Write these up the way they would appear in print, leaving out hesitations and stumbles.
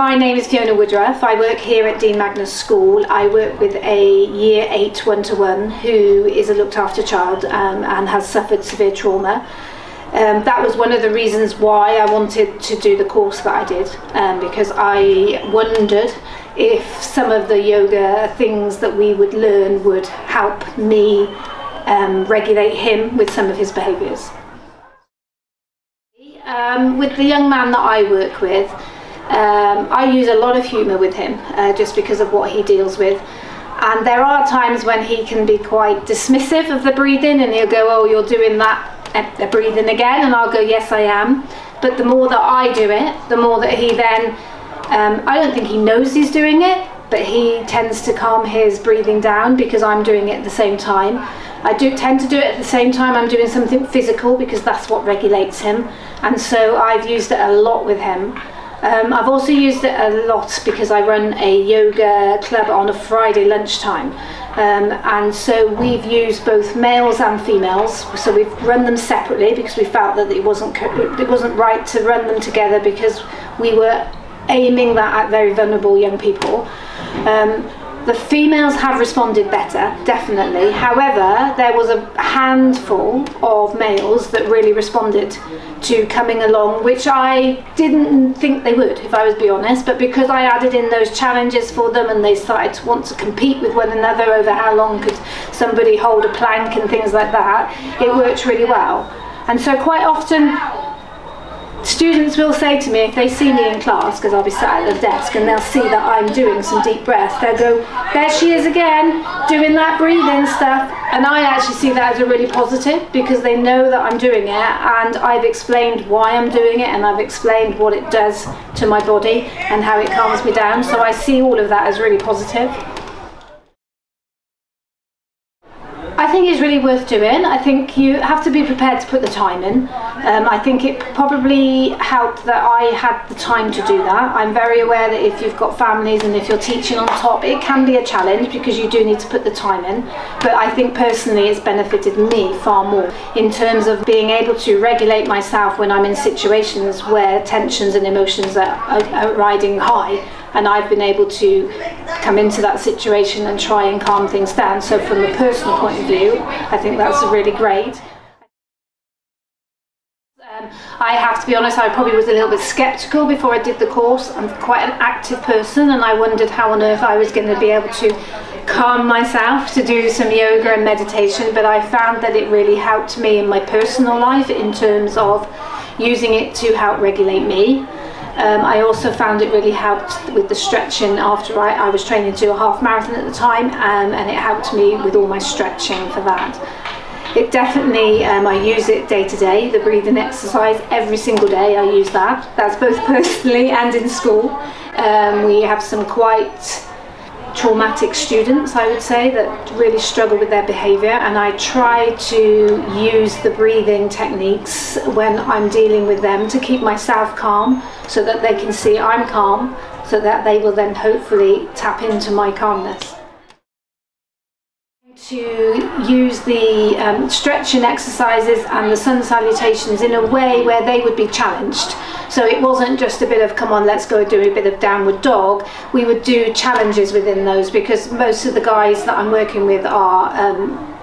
my name is Fiona Woodroffe. I work here at Dean Magnus School. I work with a Year 8 one-to-one who is a looked after child and has suffered severe trauma. That was one of the reasons why I wanted to do the course that I did, because I wondered if some of the yoga things that we would learn would help me regulate him with some of his behaviours. With the young man that I work with, I use a lot of humour with him just because of what he deals with. And there are times when he can be quite dismissive of the breathing, and he'll go, "Oh, you're doing that breathing again," and I'll go, "Yes, I am." But the more that I do it, the more that he then, I don't think he knows he's doing it, but he tends to calm his breathing down because I'm doing it at the same time. I do tend to do it at the same time I'm doing something physical because that's what regulates him, and so I've used it a lot with him. I've also used it a lot because I run a yoga club on a Friday lunchtime, and so we've used both males and females. So we've run them separately because we felt that it wasn't right to run them together because we were aiming that at very vulnerable young people. The females have responded better, definitely. However, there was a handful of males that really responded to coming along, which I didn't think they would, if I was to be honest, but because I added in those challenges for them and they started to want to compete with one another over how long could somebody hold a plank and things like that, it worked really well. And so quite often, students will say to me, if they see me in class, because I'll be sat at the desk and they'll see that I'm doing some deep breaths, they'll go, "There she is again, doing that breathing stuff." And I actually see that as a really positive because they know that I'm doing it and I've explained why I'm doing it and I've explained what it does to my body and how it calms me down. So I see all of that as really positive. I think it's really worth doing. I think you have to be prepared to put the time in. I think it probably helped that I had the time to do that. I'm very aware that if you've got families and if you're teaching on top, it can be a challenge because you do need to put the time in. But I think personally it's benefited me far more in terms of being able to regulate myself when I'm in situations where tensions and emotions are riding high. And I've been able to come into that situation and try and calm things down. So from a personal point of view, I think that's really great. I have to be honest, I probably was a little bit sceptical before I did the course. I'm quite an active person and I wondered how on earth I was going to be able to calm myself to do some yoga and meditation, but I found that it really helped me in my personal life in terms of using it to help regulate me. I also found it really helped with the stretching after I was training to do a half marathon at the time, and it helped me with all my stretching for that. It definitely, I use it day to day, the breathing exercise, every single day I use that. That's both personally and in school. We have some quite traumatic students, I would say, that really struggle with their behaviour, and I try to use the breathing techniques when I'm dealing with them to keep myself calm so that they can see I'm calm, so that they will then hopefully tap into my calmness. To use the stretching exercises and the sun salutations in a way where they would be challenged. So it wasn't just a bit of, come on, let's go do a bit of downward dog. We would do challenges within those because most of the guys that I'm working with are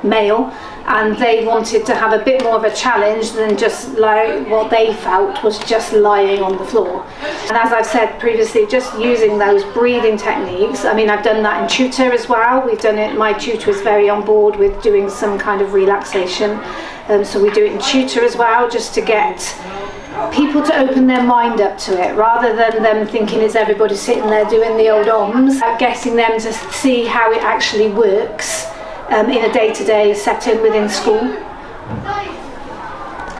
male, and they wanted to have a bit more of a challenge than just like what they felt was just lying on the floor. And as I've said previously, just using those breathing techniques, I mean, I've done that in tutor as well. We've done it, my tutor is very on board with doing some kind of relaxation. So we do it in tutor as well, just to get people to open their mind up to it, rather than them thinking it's everybody sitting there doing the old OMs, getting them to see how it actually works in a day-to-day setting within school.